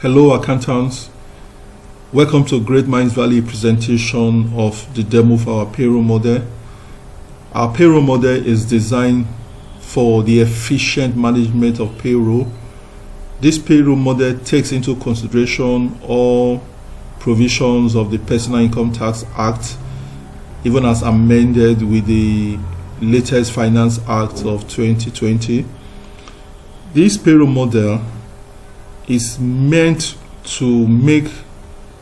Hello accountants, welcome to Great Minds Valley presentation of the demo for our payroll model. Our payroll model is designed for the efficient management of payroll. This payroll model takes into consideration all provisions of the Personal Income Tax Act, even as amended with the latest Finance Act of 2020. This payroll model is meant to make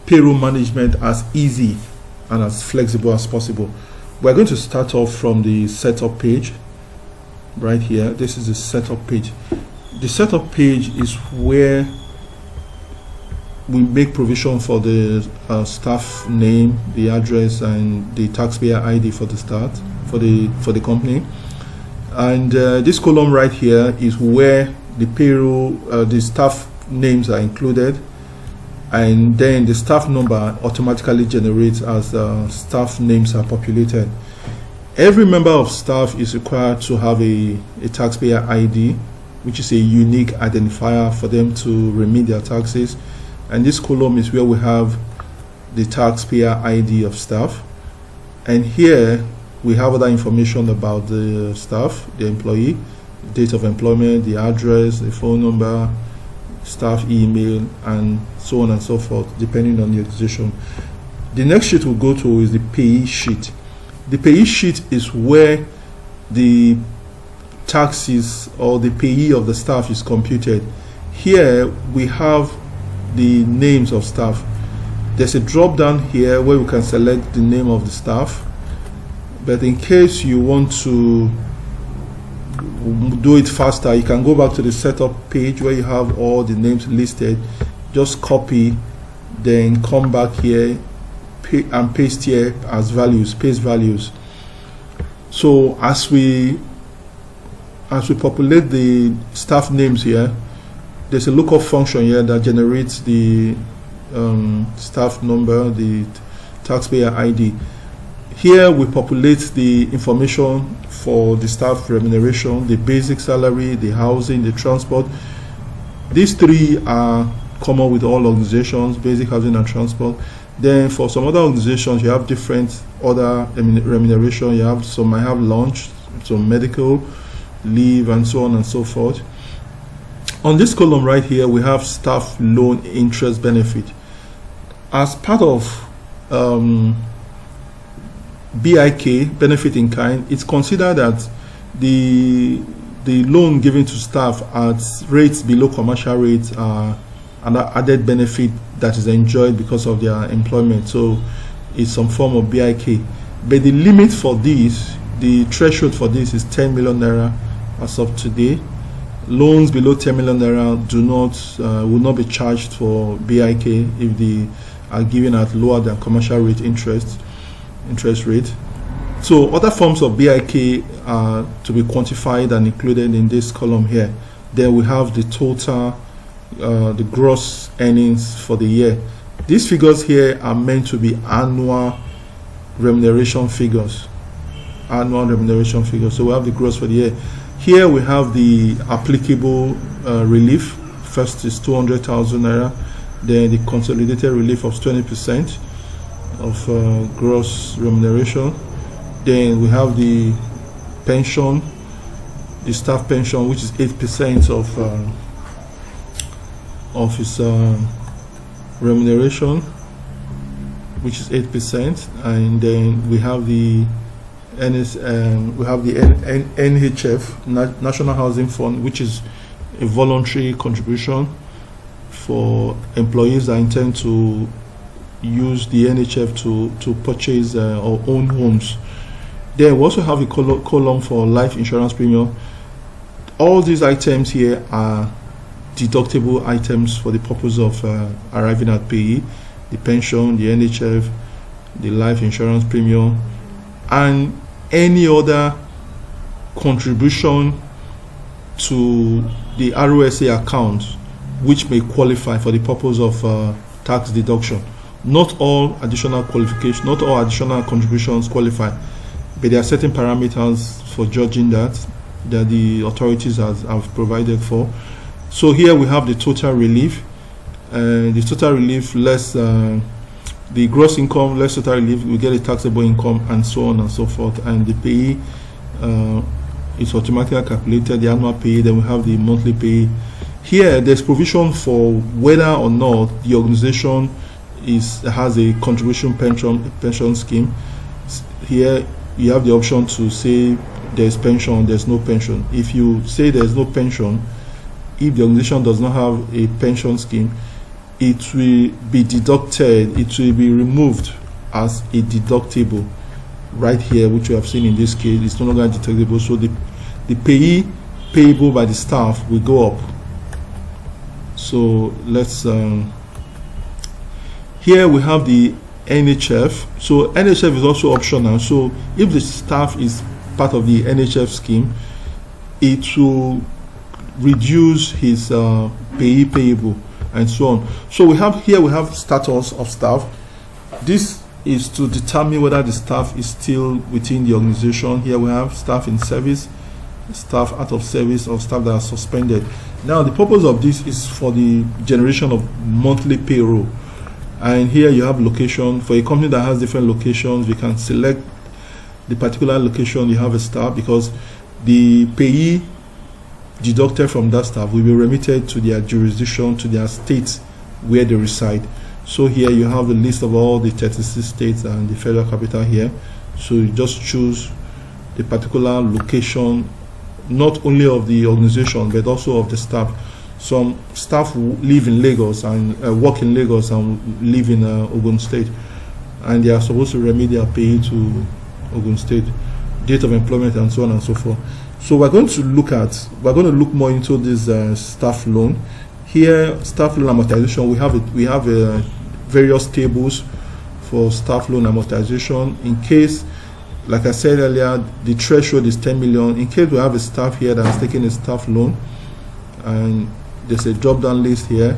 payroll management as easy and as flexible as possible. We're going to start off from the setup page right here. This is the setup page. The setup page is where we make provision for the staff name, the address, and the taxpayer ID for the for the company. And this column right here is where the payroll, the staff names are included, and then the staff number automatically generates as staff names are populated. Every member of staff is required to have a taxpayer ID, which is a unique identifier for them to remit their taxes, and this column is where we have the taxpayer ID of staff, and here we have other information about the staff, the employee, date of employment, the address, the phone number, staff email, and so on and so forth, depending on the organization. The next sheet we'll go to is the payee sheet. The payee sheet is where the taxes or the payee of the staff is computed. Here we have the names of staff. There's a drop down here where we can select the name of the staff, but in case you want to do it faster, you can go back to the setup page where you have all the names listed. Just copy, then come back here and paste here as values, paste values. So as we populate the staff names here, there's a lookup function here that generates the staff number, the taxpayer ID. Here we populate the information for the staff remuneration, the basic salary, the housing, the transport. These three are common with all organizations: basic, housing, and transport. Then for some other organizations, you have different other remuneration. You have some might have lunch, some medical leave, and so on and so forth. On this column right here, we have staff loan interest benefit. As part of BIK, benefit in kind, it's considered that the loan given to staff at rates below commercial rates are an added benefit that is enjoyed because of their employment. So it's some form of BIK. But the limit for this, the threshold for this is 10 million naira as of today. Loans below 10 million naira will not be charged for BIK if they are given at lower than commercial rate interest rate. So other forms of BIK are to be quantified and included in this column here. Then we have the total, the gross earnings for the year. These figures here are meant to be annual remuneration figures. So we have the gross for the year. Here we have the applicable relief. First is 200,000 naira. Then the consolidated relief of 20% of gross remuneration. Then we have the pension, the staff pension, which is 8% of his remuneration, which is 8%. And then we have the NHF, National Housing Fund, which is a voluntary contribution for employees that intend to use the NHF to purchase or own homes. Then we also have a column for life insurance premium. All these items here are deductible items for the purpose of arriving at payee: the pension, the NHF, the life insurance premium, and any other contribution to the ROSA account which may qualify for the purpose of tax deduction. Not all additional qualifications, not all additional contributions qualify, but there are certain parameters for judging that the authorities have provided for. So here we have the total relief, and the total relief less the gross income less total relief, we get a taxable income, and so on and so forth. And the payee is automatically calculated, the annual payee. Then we have the monthly payee. Here there's provision for whether or not the organization has a contribution pension scheme. Here you have the option to say there's pension, there's no pension. If you say there's no pension, if the organization does not have a pension scheme, it will be deducted, it will be removed as a deductible right here, which we have seen in this case. It's no longer deductible, so the payee payable by the staff will go up. So let's here we have the NHF. So NHF is also optional. So if the staff is part of the NHF scheme, it will reduce his payee payable and so on. So we have status of staff. This is to determine whether the staff is still within the organization. Here we have staff in service, staff out of service, or staff that are suspended. Now the purpose of this is for the generation of monthly payroll. And here you have location. For a company that has different locations, you can select the particular location you have a staff, because the payee deducted from that staff will be remitted to their jurisdiction, to their states where they reside. So here you have the list of all the 36 states and the federal capital here. So you just choose the particular location, not only of the organization but also of the staff. Some staff live in Lagos and work in Lagos and live in Ogun State, and they are supposed to remit their pay to Ogun State, date of employment, and so on and so forth. So we're going to look more into this staff loan. Here, staff loan amortization, we have various tables for staff loan amortization. In case, like I said earlier, the threshold is 10 million. In case we have a staff here that has taken a staff loan, and there's a drop-down list here,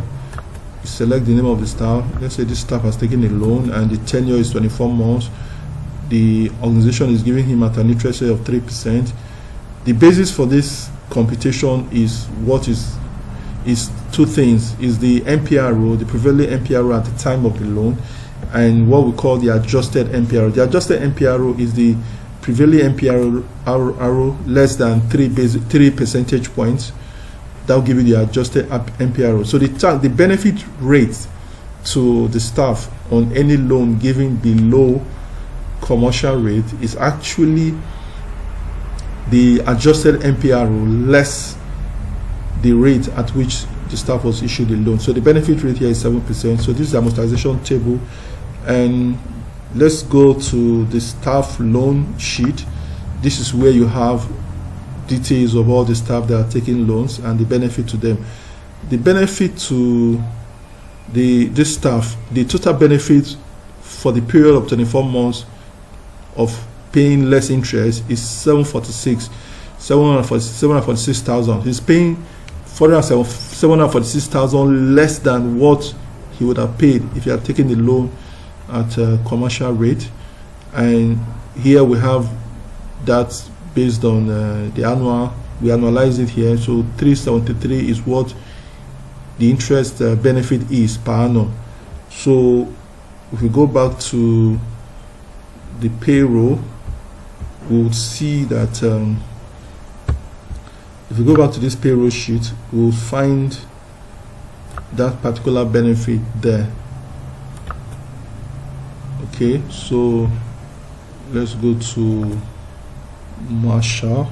you select the name of the staff. Let's say this staff has taken a loan and the tenure is 24 months. The organization is giving him at an interest rate of 3%. The basis for this computation is two things: is the MPRO, the prevailing MPRO at the time of the loan, and what we call the adjusted MPRO. The adjusted MPRO is the prevailing MPRO less than 3 percentage points. That will give you the adjusted MPRO. So the benefit rate to the staff on any loan given below commercial rate is actually the adjusted MPRO less the rate at which the staff was issued the loan. So the benefit rate here is 7%. So this is the amortization table, and let's go to the staff loan sheet. This is where you have details of all the staff that are taking loans and the benefit to them. The benefit to this staff, the total benefit for the period of 24 months of paying less interest is 746,000. He's paying 746,000 less than what he would have paid if he had taken the loan at a commercial rate. And here we have that based on the annual. We annualize it here. So 373 is what the interest benefit is per annum. So if we go back to the payroll, we would see that if we go back to this payroll sheet, we will find that particular benefit there. Okay, so let's go to Marshall.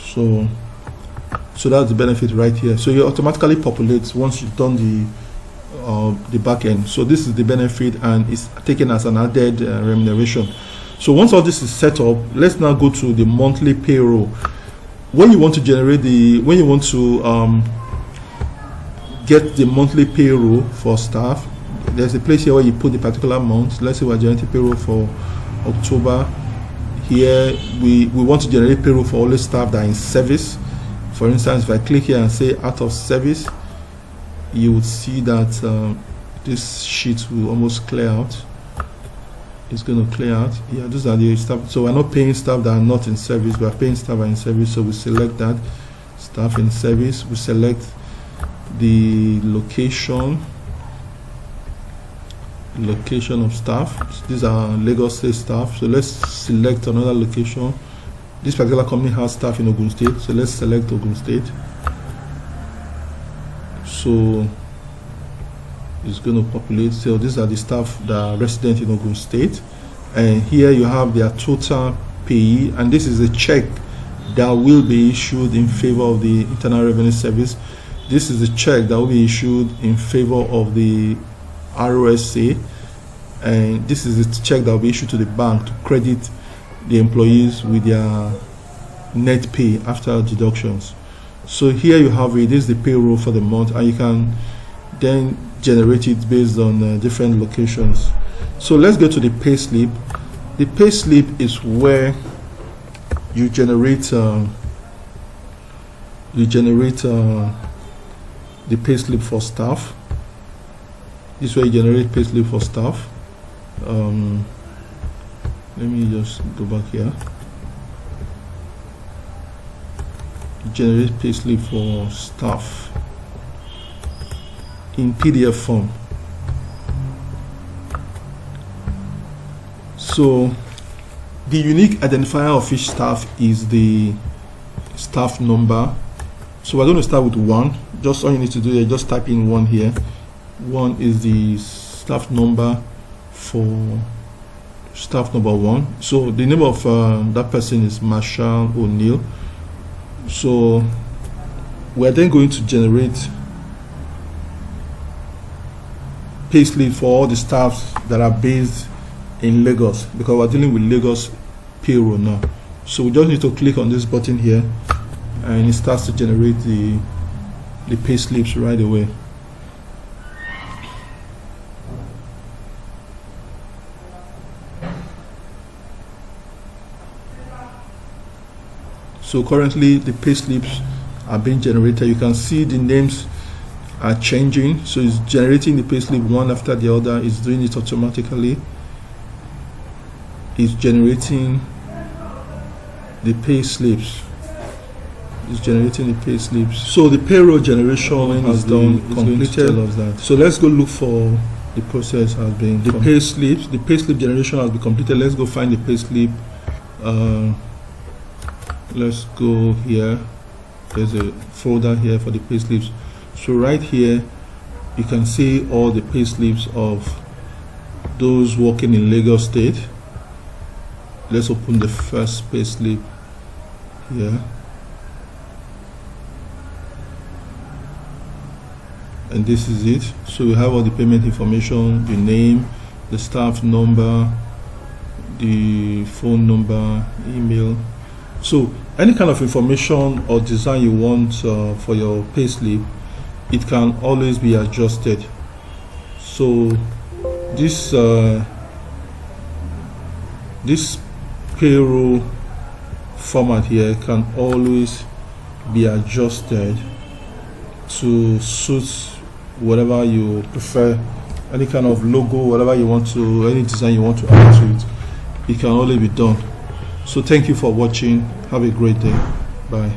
So that's the benefit right here. So it automatically populates once you've done the back end. So this is the benefit, and it's taken as an added remuneration. So once all this is set up, let's now go to the monthly payroll. When you want to get the monthly payroll for staff, there's a place here where you put the particular month. Let's say we're generating payroll for October. Here we want to generate payroll for all the staff that are in service. For instance, if I click here and say out of service, you would see that this sheet will almost clear out. It's going to clear out. Yeah, these are the staff. So we're not paying staff that are not in service. We're paying staff that are in service. So we select that staff in service. We select the location of staff. These are Lagos State staff, so let's select another location. This particular company has staff in Ogun State, so let's select Ogun State. So it's going to populate. So these are the staff that are resident in Ogun State, and here you have their total payee, and this is a check that will be issued in favor of the Internal Revenue Service. This is a check that will be issued in favor of the ROSA, and this is a check that will be issued to the bank to credit the employees with their net pay after deductions. So here you have it. This is the payroll for the month, and you can then generate it based on different locations. So let's go to the pay slip. The pay slip is where you generate the pay slip for staff. This is where you generate pay slip for staff. Let me just go back here. Generate payslip for staff in PDF form. So the unique identifier of each staff is the staff number. So we're going to start with 1. Just all you need to do is just type in 1 here. 1 is the staff number for staff number 1. So the name of that person is Marshall O'Neill. So we're then going to generate payslip for all the staffs that are based in Lagos, because we're dealing with Lagos payroll now. So we just need to click on this button here, and it starts to generate the payslips right away. So currently the payslips are being generated. You can see the names are changing. So it's generating the payslip one after the other. It's doing it automatically. It's generating the payslips. It's generating the payslips. So the payroll generation is done, completed. So let's go look for the process has been the payslips. The payslip generation has been completed. Let's go find the payslip. Let's go here. There's a folder here for the payslips. So right here you can see all the payslips of those working in Lagos State. Let's open the first payslip here, and this is it. So we have all the payment information, the name, the staff number, the phone number, email. So any kind of information or design you want for your payslip, it can always be adjusted. So this payroll format here can always be adjusted to suit whatever you prefer. Any kind of logo, whatever you want to, any design you want to add to it, it can only be done. So thank you for watching. Have a great day. Bye.